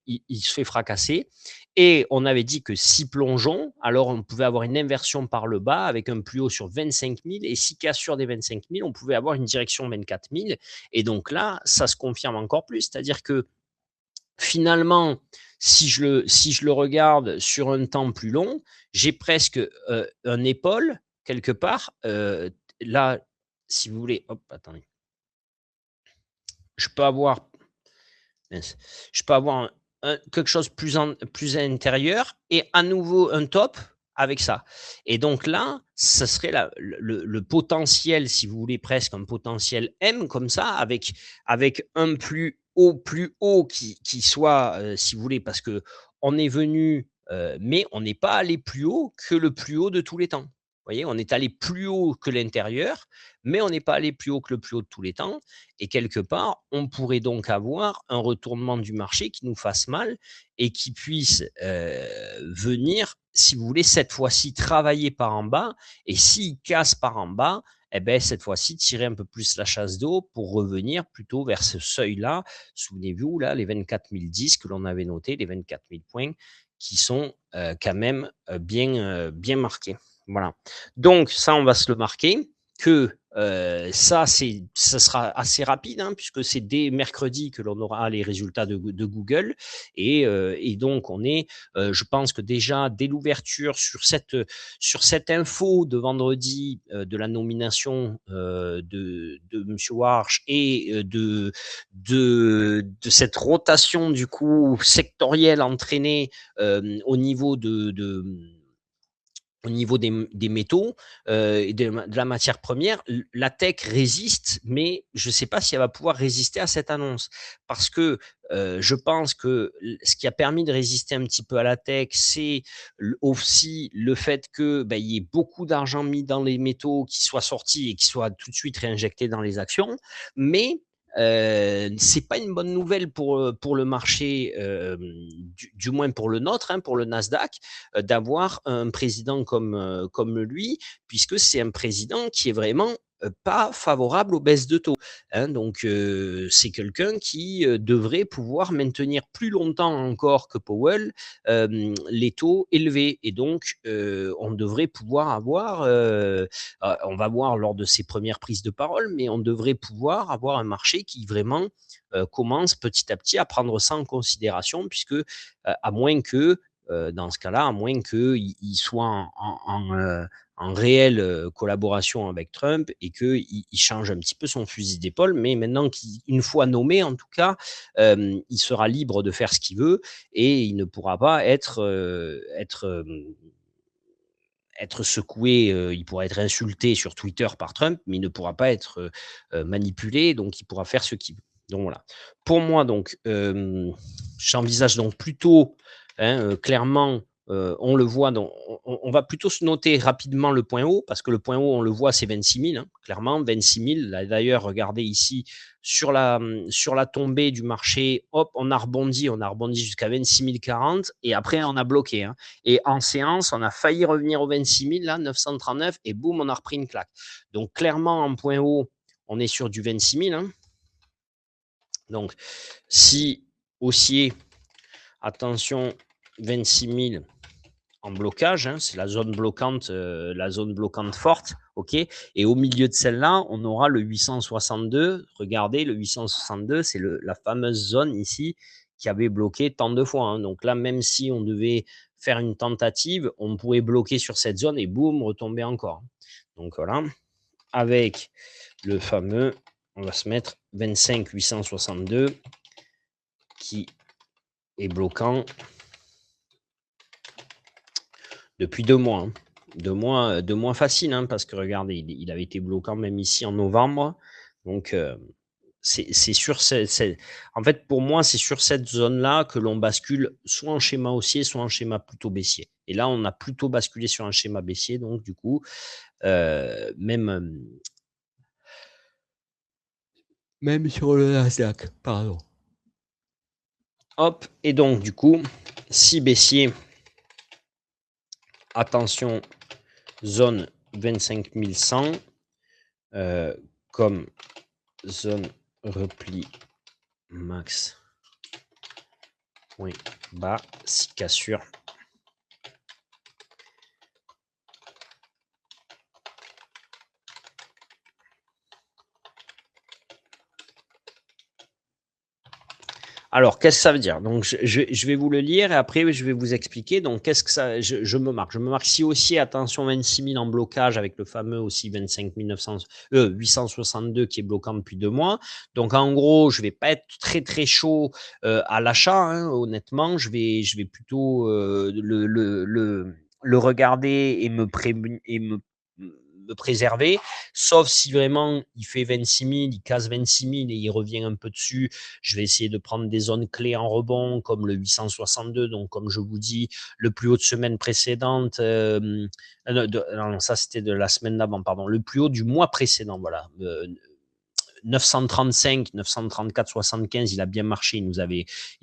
il se fait fracasser, et on avait dit que si plongeons, alors on pouvait avoir une inversion par le bas avec un plus haut sur 25 000, et si cassure des 25 000, on pouvait avoir une direction 24 000, et donc là, ça se confirme encore plus, c'est-à-dire que finalement, si je le regarde sur un temps plus long, j'ai presque un épaule quelque part. Là, si vous voulez, hop, attendez, je peux avoir, je peux avoir quelque chose plus à l'intérieur et à nouveau un top avec ça. Et donc là, ce serait le potentiel, si vous voulez, presque un potentiel M comme ça, avec un plus haut qui soit, si vous voulez, parce que on est venu, mais on n'est pas allé plus haut que le plus haut de tous les temps. Vous voyez, on est allé plus haut que l'intérieur, mais on n'est pas allé plus haut que le plus haut de tous les temps. Et quelque part, on pourrait donc avoir un retournement du marché qui nous fasse mal et qui puisse venir, si vous voulez, cette fois-ci travailler par en bas. Et s'il casse par en bas, eh ben, cette fois-ci, tirer un peu plus la chasse d'eau pour revenir plutôt vers ce seuil-là. Souvenez-vous, là, les 24 010 que l'on avait noté, les 24 000 points qui sont quand même bien marqués. Voilà. Donc, ça, on va se le marquer. que ça sera assez rapide, hein, puisque c'est dès mercredi que l'on aura les résultats de Google. Et donc, je pense que déjà, dès l'ouverture sur cette info de vendredi de la nomination de M. Warsh et de cette rotation du coup sectorielle entraînée au niveau au niveau des métaux et de la matière première, la tech résiste, mais je ne sais pas si elle va pouvoir résister à cette annonce. Parce que je pense que ce qui a permis de résister un petit peu à la tech, c'est aussi le fait qu'il y ait beaucoup d'argent mis dans les métaux qui soit sorti et qui soit tout de suite réinjecté dans les actions. Mais c'est pas une bonne nouvelle pour le marché, du moins pour le nôtre, hein, pour le Nasdaq, d'avoir un président comme lui, puisque c'est un président qui est vraiment pas favorable aux baisses de taux. Hein. Donc, c'est quelqu'un qui devrait pouvoir maintenir plus longtemps encore que Powell les taux élevés. Et donc, on devrait pouvoir avoir, on va voir lors de ses premières prises de parole, mais on devrait pouvoir avoir un marché qui vraiment commence petit à petit à prendre ça en considération, puisque à moins que dans ce cas-là, à moins qu'il soit en réelle collaboration avec Trump et qu'il change un petit peu son fusil d'épaule. Mais maintenant qu'une fois nommé, en tout cas, il sera libre de faire ce qu'il veut et il ne pourra pas être secoué, il pourra être insulté sur Twitter par Trump, mais il ne pourra pas être manipulé, donc il pourra faire ce qu'il veut. Donc voilà. Pour moi, donc, j'envisage donc plutôt, hein, clairement, on le voit, donc, on va plutôt se noter rapidement le point haut, parce que le point haut, on le voit, c'est 26 000, hein, clairement, 26 000. D'ailleurs, regardez ici, sur la tombée du marché, hop, on a rebondi jusqu'à 26 040, et après, on a bloqué. Hein. Et en séance, on a failli revenir aux 26 000, là, 939, et boum, on a repris une claque. Donc, clairement, en point haut, on est sur du 26 000. Hein. Donc, si haussier, attention, 26 000 en blocage, hein, c'est la zone bloquante forte, ok. Et au milieu de celle-là, on aura le 862. Regardez, le 862, c'est la fameuse zone ici qui avait bloqué tant de fois. Hein. Donc là, même si on devait faire une tentative, on pourrait bloquer sur cette zone et boum, retomber encore. Donc voilà, avec le fameux, on va se mettre 25 862 qui est bloquant depuis 2 mois. Hein. 2 mois facile, hein, parce que regardez, il avait été bloquant même ici en novembre. Donc, c'est sur en fait, pour moi, c'est sur cette zone-là que l'on bascule soit en schéma haussier, soit en schéma plutôt baissier. Et là, on a plutôt basculé sur un schéma baissier. Donc, du coup, même sur le Nasdaq, pardon. Hop, et donc, du coup, si baissier, attention, zone 25 100 comme zone repli max point bas si cassure. Alors, qu'est-ce que ça veut dire? Donc, je vais vous le lire et après, je vais vous expliquer. Donc, qu'est-ce que ça... Je me marque. Je me marque si haussier, attention, 26 000 en blocage avec le fameux aussi 25 862 qui est bloquant depuis 2 mois. Donc, en gros, je vais pas être très, très chaud à l'achat, hein, honnêtement. Je vais plutôt le regarder et me préserver, sauf si vraiment il fait 26 000, il casse 26 000 et il revient un peu dessus. Je vais essayer de prendre des zones clés en rebond comme le 862. Donc, comme je vous dis, le plus haut de semaine précédente, non, ça c'était de la semaine d'avant, pardon, le plus haut du mois précédent, voilà. 935, 934, 75, il a bien marché, il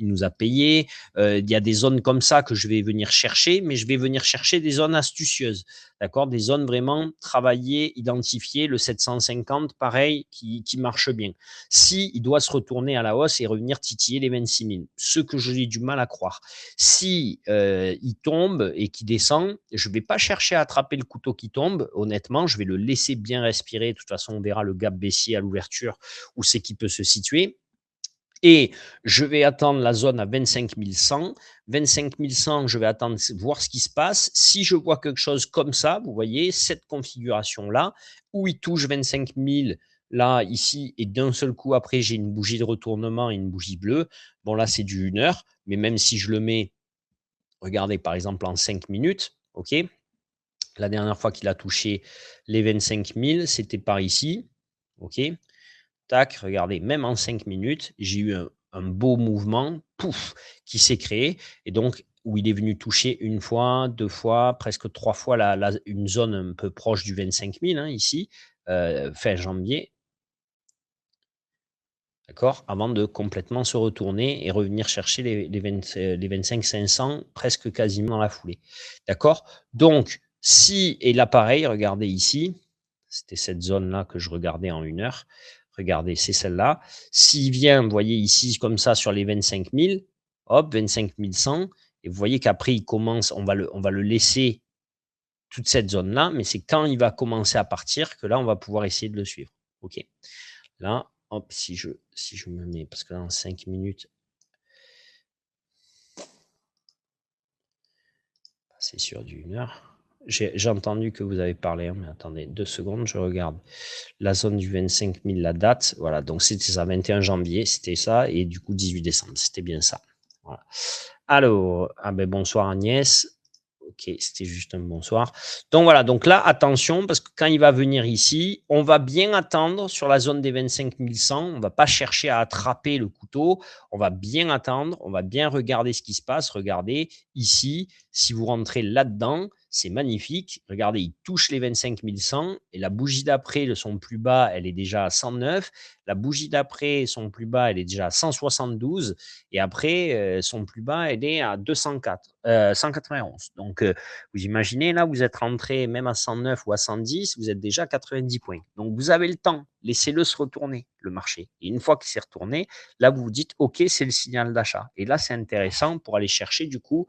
nous a payé. Il y a des zones comme ça que je vais venir chercher, mais je vais venir chercher des zones astucieuses. d'accord? Des zones vraiment travaillées, identifiées, le 750, pareil, qui marche bien. Si il doit se retourner à la hausse et revenir titiller les 26 000, ce que j'ai du mal à croire. Si il tombe et qu'il descend, je ne vais pas chercher à attraper le couteau qui tombe, honnêtement, je vais le laisser bien respirer. De toute façon, on verra le gap baissier à l'ouverture où c'est qu'il peut se situer. Et je vais attendre la zone à 25 100. 25 100, je vais attendre, voir ce qui se passe. Si je vois quelque chose comme ça, vous voyez, cette configuration-là, où il touche 25 000, là, ici, et d'un seul coup, après, j'ai une bougie de retournement et une bougie bleue. Bon, là, c'est du 1 heure, mais même si je le mets, regardez, par exemple, en 5 minutes, OK? La dernière fois qu'il a touché les 25 000, c'était par ici, OK? Tac, regardez, même en 5 minutes, j'ai eu un beau mouvement, pouf, qui s'est créé. Et donc, où il est venu toucher une fois, 2 fois, presque 3 fois une zone un peu proche du 25 000, hein, ici, fin janvier. D'accord? Avant de complètement se retourner et revenir chercher les 25 500 presque quasiment dans la foulée. D'accord? Donc, si, et là pareil, regardez ici, c'était cette zone-là que je regardais en 1 heure. Regardez, c'est celle-là. S'il vient, vous voyez ici, comme ça, sur les 25 000, hop, 25 100, et vous voyez qu'après, il commence, on va le laisser toute cette zone-là, mais c'est quand il va commencer à partir que là, on va pouvoir essayer de le suivre. OK? Là, hop, si je me mets, parce que là, en 5 minutes, c'est sur du 1 heure. J'ai entendu que vous avez parlé, hein, mais attendez 2 secondes, je regarde la zone du 25 000, la date. Voilà, donc c'était ça, 21 janvier, c'était ça, et du coup 18 décembre, c'était bien ça. Voilà. Alors, ah ben bonsoir Agnès. Ok, c'était juste un bonsoir. Donc voilà, donc là, attention, parce que quand il va venir ici, on va bien attendre sur la zone des 25 100. On ne va pas chercher à attraper le couteau. On va bien attendre, on va bien regarder ce qui se passe. Regardez, ici, si vous rentrez là-dedans, c'est magnifique. Regardez, il touche les 25 100 et la bougie d'après, son plus bas, elle est déjà à 109. La bougie d'après, son plus bas, elle est déjà à 172. Et après, son plus bas, elle est à 191. Donc, vous imaginez, là, vous êtes rentré même à 109 ou à 110, vous êtes déjà à 90 points. Donc, vous avez le temps. Laissez-le se retourner, le marché. Et une fois qu'il s'est retourné, là, vous vous dites, OK, c'est le signal d'achat. Et là, c'est intéressant pour aller chercher, du coup,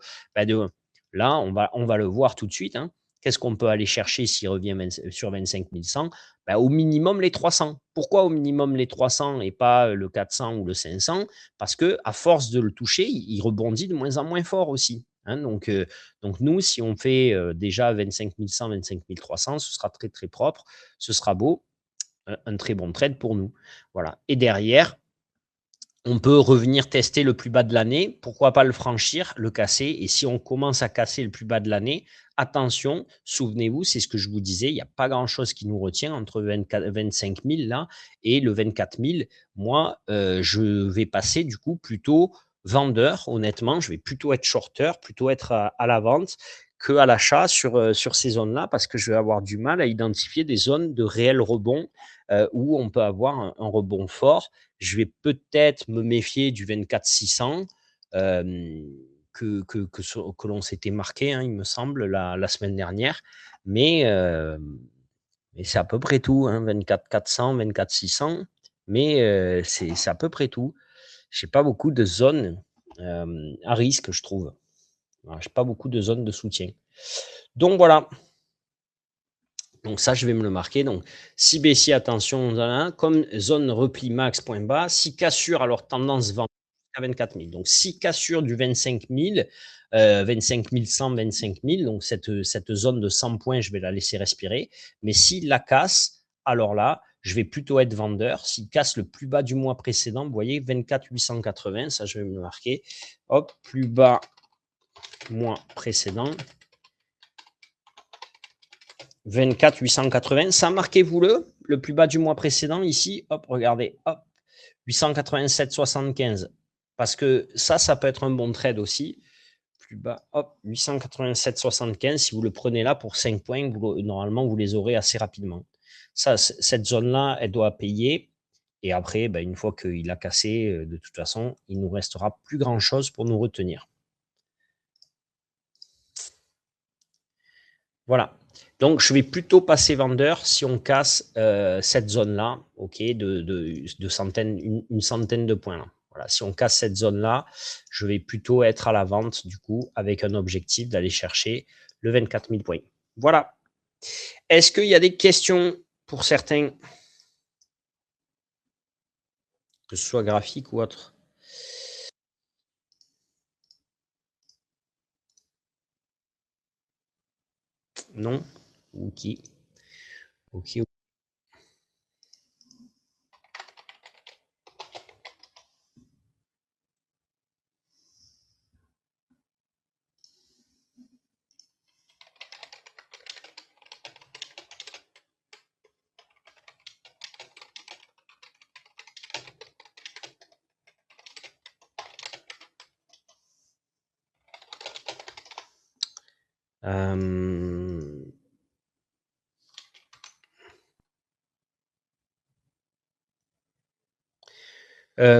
là, on va le voir tout de suite. Hein. Qu'est-ce qu'on peut aller chercher s'il revient sur 25 100? Au minimum les 300. Pourquoi au minimum les 300 et pas le 400 ou le 500? Parce que à force de le toucher, il rebondit de moins en moins fort aussi. Hein. Donc nous, si on fait déjà 25 100, 25 300, ce sera très très propre, ce sera beau, un très bon trade pour nous. Voilà. Et derrière, on peut revenir tester le plus bas de l'année. Pourquoi pas le franchir, le casser? Et si on commence à casser le plus bas de l'année, attention, souvenez-vous, c'est ce que je vous disais, il n'y a pas grand-chose qui nous retient entre 25 000 là et le 24 000. Moi, je vais passer du coup plutôt vendeur, honnêtement. Je vais plutôt être shorter, plutôt être à la vente qu'à l'achat sur ces zones-là parce que je vais avoir du mal à identifier des zones de réel rebond où on peut avoir un rebond fort. Je vais peut-être me méfier du 24 600 que l'on s'était marqué, hein, il me semble, la semaine dernière. Mais c'est à peu près tout, hein, 24 400, 24 600. Mais c'est à peu près tout. Je n'ai pas beaucoup de zones à risque, je trouve. Voilà, je n'ai pas beaucoup de zones de soutien. Donc voilà. Donc ça, je vais me le marquer. Donc, si baissier, attention, comme zone repli max, point bas. Si cassure, alors tendance vente à 24 000. Donc, si cassure du 25 000, 25 100, 25 000, donc cette zone de 100 points, je vais la laisser respirer. Mais s'il la casse, alors là, je vais plutôt être vendeur. S'il casse le plus bas du mois précédent, vous voyez, 24 880, ça, je vais me le marquer. Hop, plus bas mois précédent. 24 880, ça marquez-vous le plus bas du mois précédent ici, hop, regardez, hop, 887,75. Parce que ça peut être un bon trade aussi. Plus bas, hop, 887,75. Si vous le prenez là pour 5 points, normalement, vous les aurez assez rapidement. Ça, cette zone-là, elle doit payer. Et après, une fois qu'il a cassé, de toute façon, il ne nous restera plus grand-chose pour nous retenir. Voilà. Donc, je vais plutôt passer vendeur si on casse cette zone-là, ok, une centaine de points. Là. Voilà, si on casse cette zone-là, je vais plutôt être à la vente, du coup, avec un objectif d'aller chercher le 24 000 points. Voilà. Est-ce qu'il y a des questions pour certains, que ce soit graphique ou autre? Non? Ok. Ok.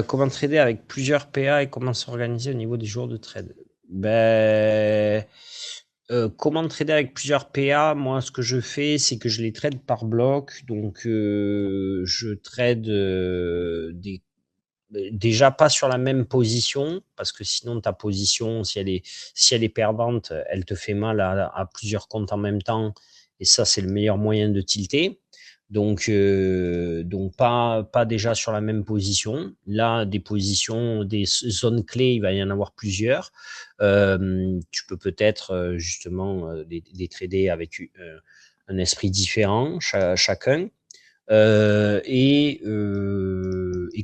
Comment trader avec plusieurs PA et comment s'organiser au niveau des jours de trade? Ben, comment trader avec plusieurs PA? Moi, ce que je fais, c'est que je les trade par bloc. Donc, je trade déjà pas sur la même position, parce que sinon ta position, si elle est perdante, elle te fait mal à plusieurs comptes en même temps, et ça c'est le meilleur moyen de tilter. Donc pas déjà sur la même position. Là, des positions, des zones clés, il va y en avoir plusieurs. Tu peux peut-être justement les trader avec un esprit différent chacun. Et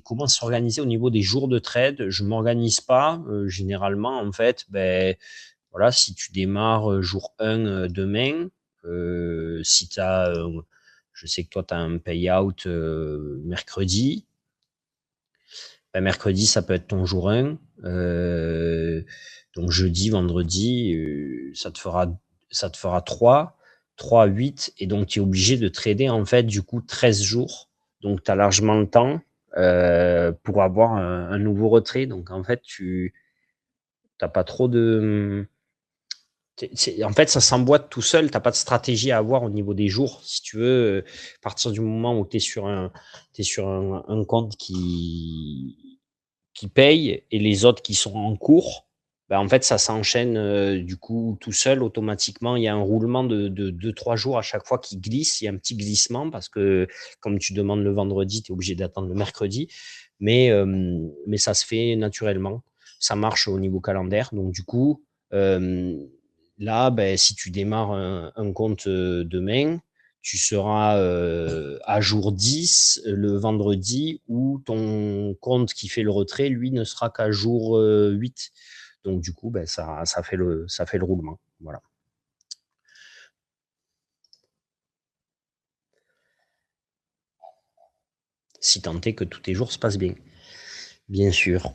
comment s'organiser au niveau des jours de trade? Je m'organise pas généralement en fait. Ben voilà, si tu démarres jour 1 demain, si tu as, je sais que toi tu as un payout mercredi. Ben, mercredi ça peut être ton jour 1. Donc jeudi, vendredi, ça te fera 3, 8, et donc tu es obligé de trader en fait du coup 13 jours. Donc tu as largement le temps pour avoir un nouveau retrait. Donc en fait, tu n'as pas trop de. En fait, ça s'emboîte tout seul. Tu n'as pas de stratégie à avoir au niveau des jours. Si tu veux, à partir du moment où tu es sur un compte qui paye et les autres qui sont en cours, ben en fait, ça s'enchaîne du coup tout seul automatiquement. Il y a un roulement de 2-3 jours à chaque fois qui glisse. Il y a un petit glissement parce que comme tu demandes le vendredi, tu es obligé d'attendre le mercredi. Mais ça se fait naturellement. Ça marche au niveau calendaire. Donc du coup, là, ben, si tu démarres un compte demain, tu seras à jour 10 le vendredi, où ton compte qui fait le retrait, lui, ne sera qu'à jour 8. Donc, du coup, ben, ça fait le roulement. Voilà. Si tant est que tous tes jours se passent bien. Bien sûr.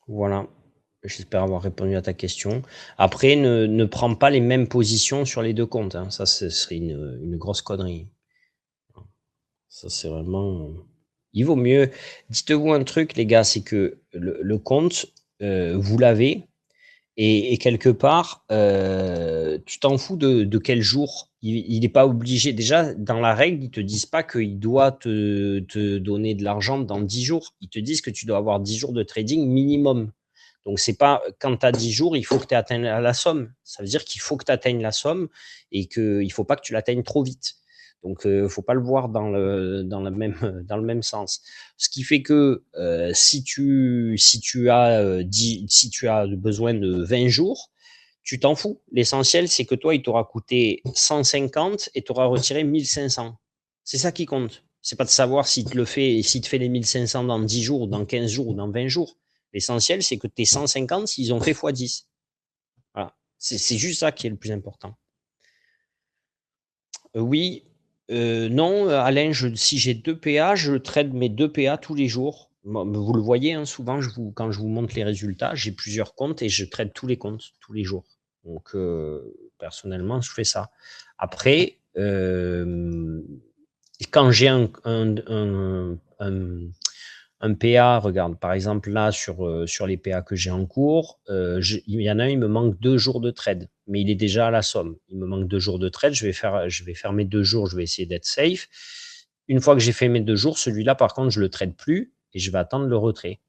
Voilà. J'espère avoir répondu à ta question. Après, ne prends pas les mêmes positions sur les deux comptes. Hein. Ça, ce serait une grosse connerie. Ça, c'est vraiment. Il vaut mieux. Dites-vous un truc, les gars, c'est que le compte, vous l'avez, et quelque part, tu t'en fous de quel jour. Il n'est pas obligé. Déjà, dans la règle, ils te disent pas qu'il doit te donner de l'argent dans 10 jours. Ils te disent que tu dois avoir 10 jours de trading minimum. Donc, c'est pas quand tu as 10 jours, il faut que tu atteignes la somme. Ça veut dire qu'il faut que tu atteignes la somme et qu'il ne faut pas que tu l'atteignes trop vite. Donc, il ne faut pas le voir dans le même sens. Ce qui fait que si tu as besoin de 20 jours, tu t'en fous. L'essentiel, c'est que toi, il t'aura coûté 150 et tu auras retiré 1500. C'est ça qui compte. C'est pas de savoir s'il te fait les 1500 dans 10 jours, ou dans 15 jours, ou dans 20 jours. L'essentiel, c'est que tes 150, ils ont fait x10. Voilà. C'est juste ça qui est le plus important. Oui, non, Alain, si j'ai 2 PA, je trade mes 2 PA tous les jours. Vous le voyez, hein, souvent, quand je vous montre les résultats, j'ai plusieurs comptes et je trade tous les comptes, tous les jours. Donc, personnellement, je fais ça. Après, quand j'ai un PA, regarde, par exemple, là, sur les PA que j'ai en cours, il y en a un, il me manque 2 jours de trade, mais il est déjà à la somme. Il me manque 2 jours de trade, je vais faire mes 2 jours, je vais essayer d'être safe. Une fois que j'ai fait mes 2 jours, celui-là, par contre, je le trade plus et je vais attendre le retrait.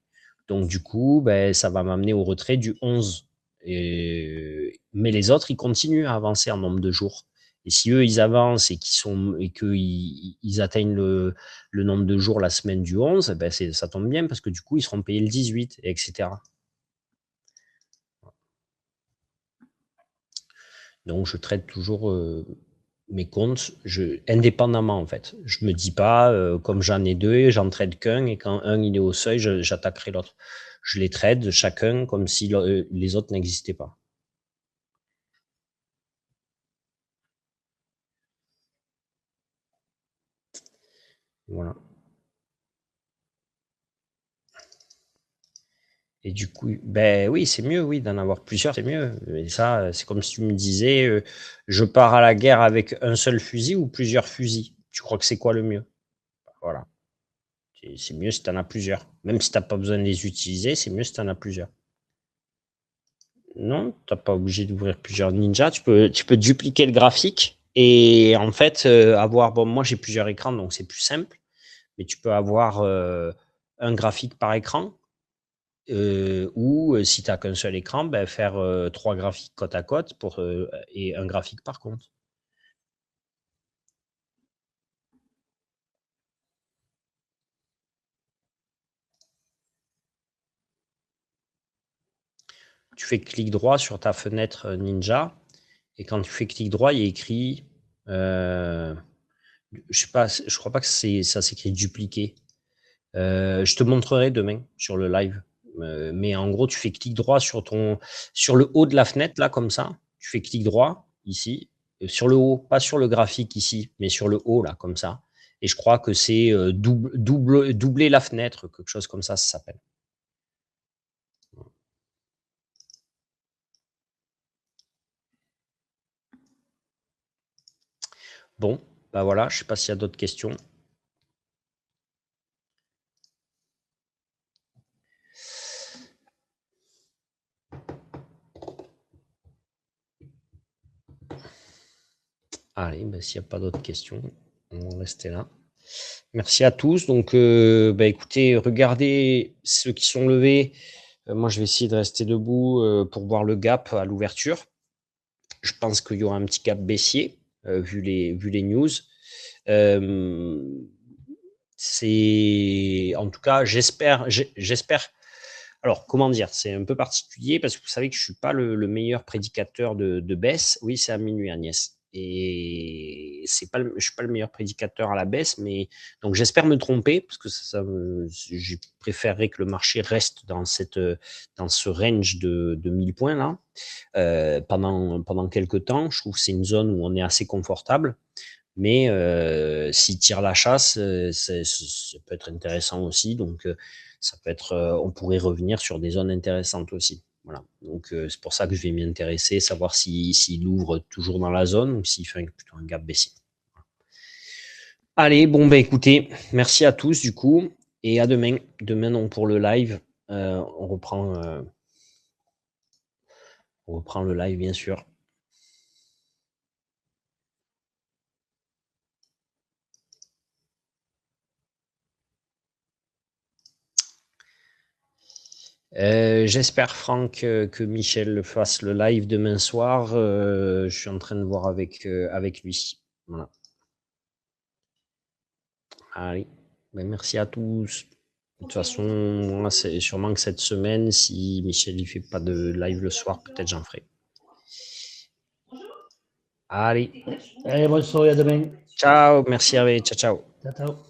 Donc, du coup, ben, ça va m'amener au retrait du 11. Mais les autres, ils continuent à avancer en nombre de jours. Et si eux, ils avancent et qu'ils atteignent le nombre de jours la semaine du 11, ben ça tombe bien parce que du coup, ils seront payés le 18, etc. Donc, je traite toujours mes comptes indépendamment, en fait. Je me dis pas, comme j'en ai deux, j'en trade qu'un, et quand un il est au seuil, j'attaquerai l'autre. Je les trade chacun comme si les autres n'existaient pas. Voilà. Et du coup, ben oui, c'est mieux, oui, d'en avoir plusieurs, c'est mieux. Et ça, c'est comme si tu me disais, je pars à la guerre avec un seul fusil ou plusieurs fusils. Tu crois que c'est quoi le mieux? Voilà. C'est mieux si tu en as plusieurs. Même si tu n'as pas besoin de les utiliser, c'est mieux si tu en as plusieurs. Non, tu n'es pas obligé d'ouvrir plusieurs ninjas. Tu peux dupliquer le graphique et en fait avoir. Bon, moi j'ai plusieurs écrans, donc c'est plus simple. Mais tu peux avoir un graphique par écran. Ou si tu n'as qu'un seul écran, ben, faire 3 graphiques côte à côte et un graphique par contre. Tu fais clic droit sur ta fenêtre Ninja et quand tu fais clic droit, il y a écrit, je sais pas, je crois pas que ça s'écrit dupliquer. Je te montrerai demain sur le live. Mais en gros, tu fais clic droit sur le haut de la fenêtre, là, comme ça. Tu fais clic droit, ici, sur le haut, pas sur le graphique ici, mais sur le haut, là, comme ça. Et je crois que c'est doubler la fenêtre, quelque chose comme ça s'appelle. Bon, bah voilà, je sais pas s'il y a d'autres questions. Allez, bah, s'il n'y a pas d'autres questions, on va rester là. Merci à tous. Donc, bah, écoutez, regardez ceux qui sont levés. Moi, je vais essayer de rester debout pour voir le gap à l'ouverture. Je pense qu'il y aura un petit gap baissier vu les news. C'est en tout cas, j'espère. Alors, comment dire, c'est un peu particulier parce que vous savez que je suis pas le meilleur prédicateur de baisse. Oui, c'est à minuit, Agnès. Et je suis pas le meilleur prédicateur à la baisse, mais donc j'espère me tromper parce que je préférerais que le marché reste dans ce range de 1000 points là pendant quelques temps. Je trouve que c'est une zone où on est assez confortable. Mais s'il tire la chasse, ça peut être intéressant aussi. Donc, ça peut être, on pourrait revenir sur des zones intéressantes aussi. Voilà. Donc, c'est pour ça que je vais m'y intéresser, savoir s'il ouvre toujours dans la zone ou s'il fait plutôt un gap baissier. Allez, bon, ben écoutez, merci à tous du coup, et à demain. Demain, donc, pour le live, on reprend le live, bien sûr. J'espère, Franck, que Michel fasse le live demain soir. Je suis en train de voir avec lui. Voilà. Allez, ben, merci à tous. De toute façon, moi, c'est sûrement que cette semaine, si Michel ne fait pas de live le soir, peut-être j'en ferai. Allez. Allez, bonne soirée, à demain. Ciao, merci Hervé. Ciao, ciao. Ciao, ciao.